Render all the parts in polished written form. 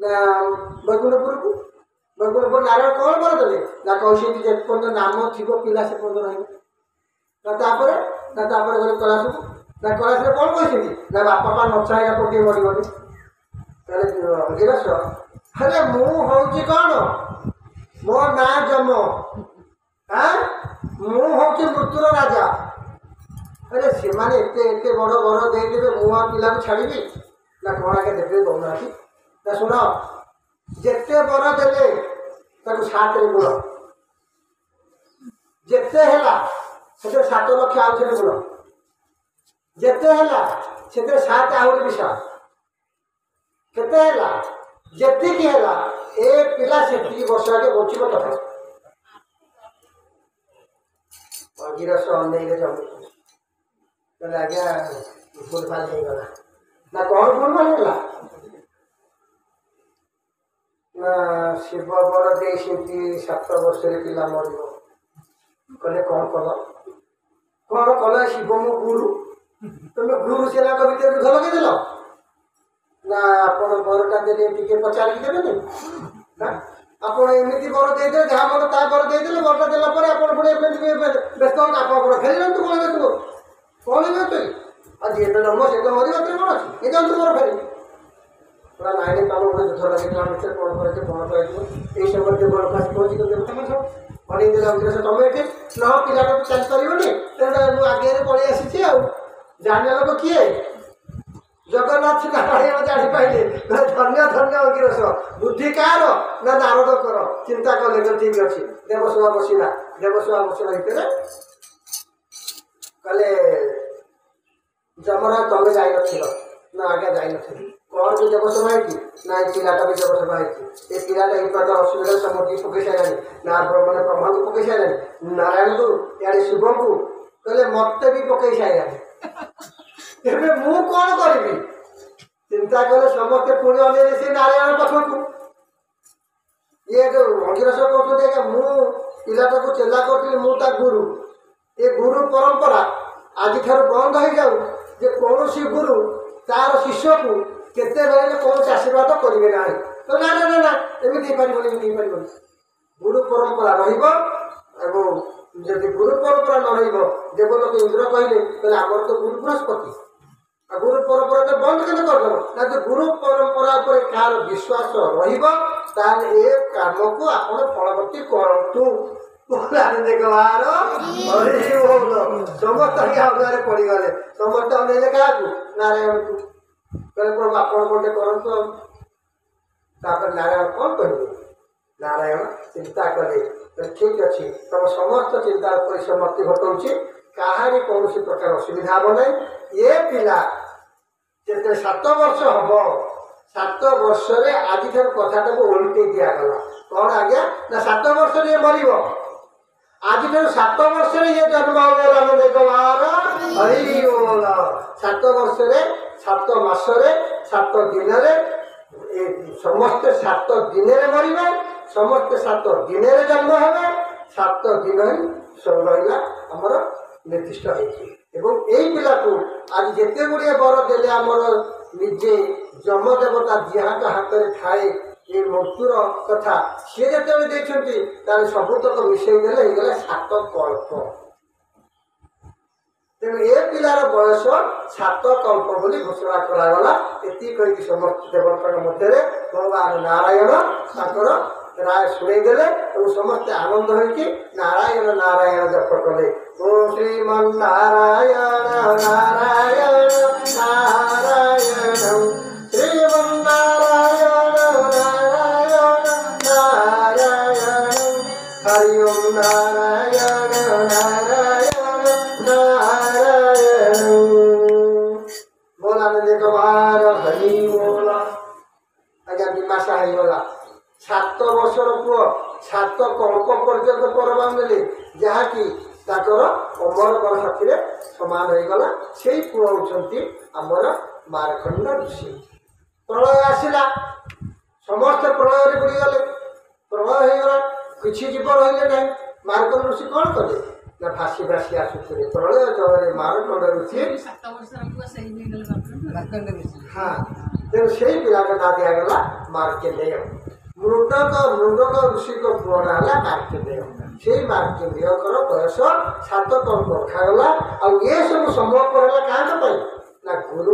बैकुंठपुर को बैकुंठपुर नारायण कौन करदे ना कहते जेपर्यंत नाम थी पिला से पर्यटन रही गले कैलाश को ना कैलाश कौन कहते ना बापा पा नचाइला पटे मरगली अंगिरस अरे मुझे कौन मो ना जम हाँ मुझे मृत्युर राजा अरे से एते बड़ बर देदेवे मुआ पिला को छाड़ी ना कौन आगे देवे दौना ना शुण जिते बर देले सात गुण जिते है 7 लक्ष आउ गुण जिते है 7 आहरी विषय केते जी है ए पिला से वर्ष आगे बचब कथा अंगिरस अनेक जमी आज्ञा भूलभाल हो गला ना कौन भूलभाल है ना शिव बर दे 7 वर्ष पिला मर कले कौन कल शिव मो गुरु तुम गुरु सेना भर घर लगे ना आपण बरटा देले टिके पचारिक देबे ना आपण एमिति बर दे दे जहा बर ता बर दे देले बरटा देला पर आपण पुणे व्यस्त हो आप बर खेल न तू कौन है तू आज ये नंबर से तो मरी बात कौन अछि ए जान तू बर फेरी पूरा नाइने तम गोटे जुथ लगे काम से कौन करे ए समय जो बड़ पास पहुंची तो तम सब बनी देला उद्देश्य तम एठी न पिला को चेंज करिवनी तेना आगे रे पळी आसी आ जाने लोग किए जगन्नाथ नारायण जानी पाइले धन्य धन्य अंगिरस बुद्धि कार ना नारद कर चिंता कले ठीक अच्छे देवसभा बसला भितर कले जमरा तमे जाई ना आगे जाई कौन भी देवसभा है ना पिलाटा भी देवसभा है ये पिलाटा ये प्रकार असुविधा समझी पकई सारे ना मैंने ब्रह्मा को पकई सारे नारायण को इे शिव को कहले मत भी पकई सारे तेरे मु कौन करी चिंता कले समस्ते पुणी अने से नारायण पाखक ये जो अंगिरस कहते मु पिलाटा को चेला करी मुझा गुरु ये गुरु परंपरा आज बंद हो जाऊ जे कौन गुरु तार शिष्य को केते बेले कौन आशीर्वाद करेंगे ना तो ना ना ना ना एमती गुरु परंपरा रही गुरु परंपरा न रही देवलोक इंद्र कहले आमर तो गुरु बृहस्पति गुरु परंपरा तो बंद के करदेव ना जो गुरु परंपरा पर कार विश्वास काम को आप फलवती करूँ समस्त अवगारे पड़गले समस्त अनेले क्या नारायण को आप गोटे करतु नारायण कौन कह नारायण चिंता कले ठीक अच्छे तुम समस्त चिंता परिसमाप्ति घटाऊे कहानी कौन प्रकार असुविधा हम ना ये पिला जिते 7 वर्ष हम 7 वर्ष आज कथा ओल्टे दिगला कौन आज्ञा ना 7 वर्ष ये मर आज 7 वर्ष ये जन्म हरि 7 वर्ष 7 मसरे 7 दिन समस्ते 7 दिन मरवे समस्ते 7 दिन जन्म हे 7 दिन ही सब रहा आमर निर्दिष्ट यही पिला को आज जिते गुड़िया बर देले आमर निजे जमदेवता जहाँ हाथ में थाए ये मृत्युर कथा सी जो देखते सबुतक मिसई देले 7 कल्प तेणु ए पिलार बयस 7 कल्प बोली घोषणा करागला ये कही समस्त देवता मध्य भगवान नारायण राय शुणई देले और समस्ते आनंद हो नारायण नारायण जप कले ओ श्रीमन्नारायण नारायण नारायण श्रीमन्नारायण नारायण नारायण हरि ओम नारायण नारायण नारायण बोला ने कुमार हरि बोला आज्ञा विमाशा होगा 7 वर्षर पुओ 7 कल्प पर्यंत परवान नेले जहाँकि अमर बर साथी समान हो गला से पुओ होती आमर मारखंड ऋषि प्रलय आसला समस्त प्रलय बुड़ीगले प्रलय होगा किसी जीव रही ना मारखंड ऋषि कौन कले ना भासी भासी आसुले प्रलय जल मारखंड ऋषि हाँ तेणु से पिला ना दिगला मार्कंडेय मुंडक ऋषि को पुआ ना मार्कंडेय से मार्कंडेय बयस 7 कल्प रखागला आ ये सब संभव है क्या ना गुरु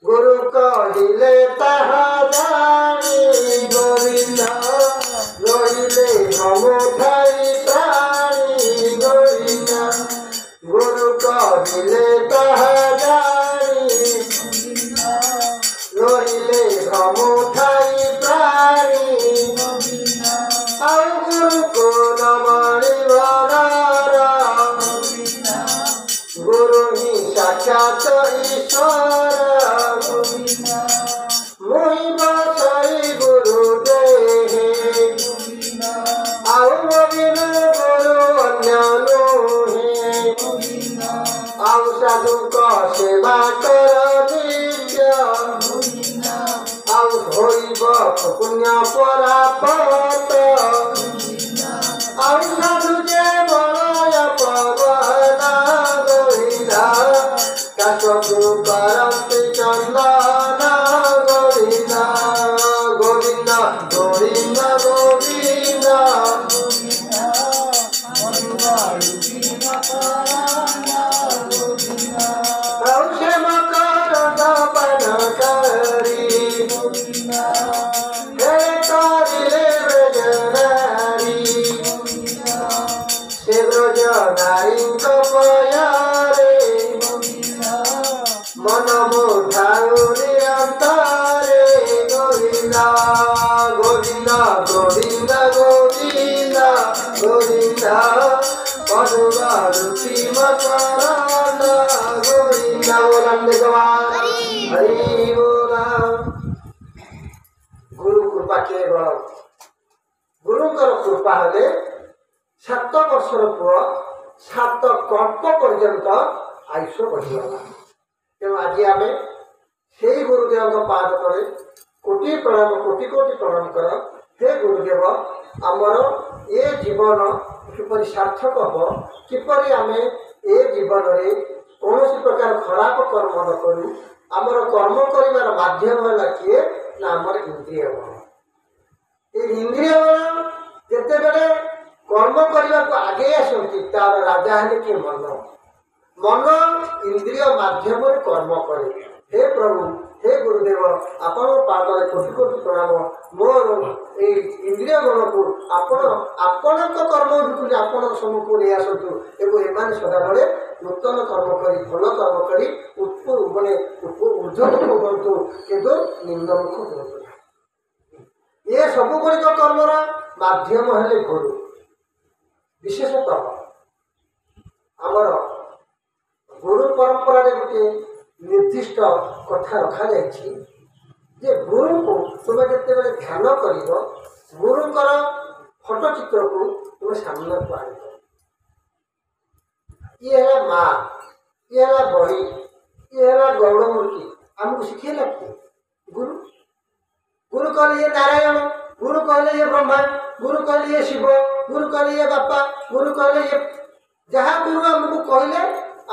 गुरु कहले ताहा जानी गोविंद रहिले हम ठाई प्राणी गोविंद गुरु कहले ताहा जानी रहिले हम ठाई प्राणी ଆଉ ଗୁରୁ को गुरु ही साक्षात ईश्वर मुहि बसई गुरु देहे आउ बिनु गुरु अन्य नुहे आउ साधु को सेवा कर नित्य आउ होइब पुण्य परापत आउ साधु जे बलय पवना गोविंदा काशु करन्ति चंदना गोविंदा गोविंदा गोविंदा गोविंदा मन मुठाऊ निरंतरे गोविंदा गोविंदा गोविंदा गोविंदा गोविंदा मधुबारुति मकरंदा गोविंदा बोलंदे गवान हरि बोला। गुरु कृपा केवल गुरुंकर कृपा हेले 7 वर्षर पुआ 7 कल्प पर्यंत आयुष बढ़ीगला। तेणु आज आम से गुरुदेव पाद तले कोटि प्रणाम कोटि कोटि प्रणाम कर हे गुरुदेव आमर ये जीवन किपर सार्थक हम किपर आम ए जीवन में कौन प्रकार खराब कर्म न करूँ आमर कर्म कर माध्यम है किए ना आमर इंद्रिय बल ये इंद्रिय बल जिते बड़े कर्म करने को आगे आसती तार राजा है कि मन मन इंद्रिय माध्यम कर्म करे। हे प्रभु हे गुरुदेव आपण पादे कोटि कोटि प्रणाम मोर इंद्रिय गण को आपण कर्म भितर आपण सम्मुख नहीं आसतु एवं एम सदाबले नूतन कर्म करी भल कर्म करी माने ऊर्धमुख हूँ किंतु निम्नमुख हूँ। ये सबुगुड़िक कर्मर माध्यम हेले गुरु विशेषतः आमर गुरु परंपरा गोटे निर्दिष्ट कथा रखा जाए गुरु को तुम जिते ध्यान कर गुरुंकर फोटोचित्र को तुम सामने को आन ये है माँ ये है बही ये है गौड़मूर्ति आमको शिखेला किए गुरु गुरु कहले ये नारायण गुरु कहले ये ब्रह्मा गुरु कहले ये शिव गुरु कहले ये बापा गुरु कहले ये जहाँ गुरु आमको कहले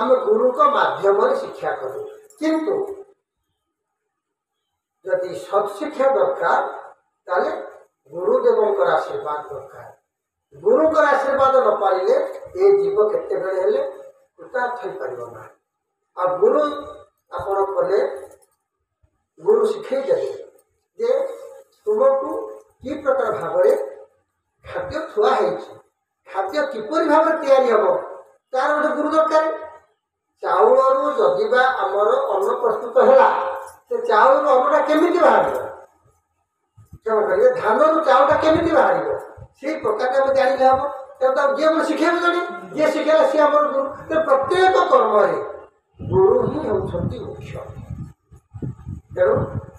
आम गुरु को माध्यम शिक्षा करूँ किंतु यदि सत्शिक्षा दरकार ताले गुरुदेव आशीर्वाद दरकार गुरु आशीर्वाद न पाइले ये जीव केते बेले हेले कृतार्थ हो पारिबो ना आ गुरु आपण कले गुरु शिखे देले जे तुमको कि प्रकार भाव खाद्य थुआ खाद्य किपरि भाव तैयारी हम तार गोटे गुरु दरकार चाउल जदिबा आमर अन्न प्रस्तुत है से चाउल अन्नटा केमिति बाहर क्षमा करेंगे धान रु चाउलटा केमिति बाहर से प्रकार आम जाने हम तब जी आम शिखेबू जड़े जी शिखेला सी आम गुरु तो प्रत्येक कर्म गुरु ही होती मुख्य। तेणु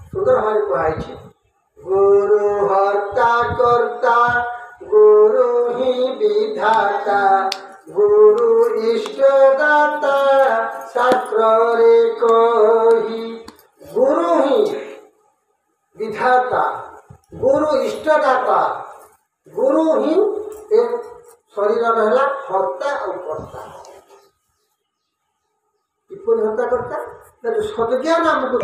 सुंदर भाव कहुई गुरु हर्ता कर्ता गुरु ही विधाता गुरु इष्टदाता शास्त्र रे कही गुरु ही विधाता गुरु इष्टदाता गुरु ही शरीर रहा हर्ता और कर्ता किपरि हर्ता कर्ता जो सद्ज्ञान आमको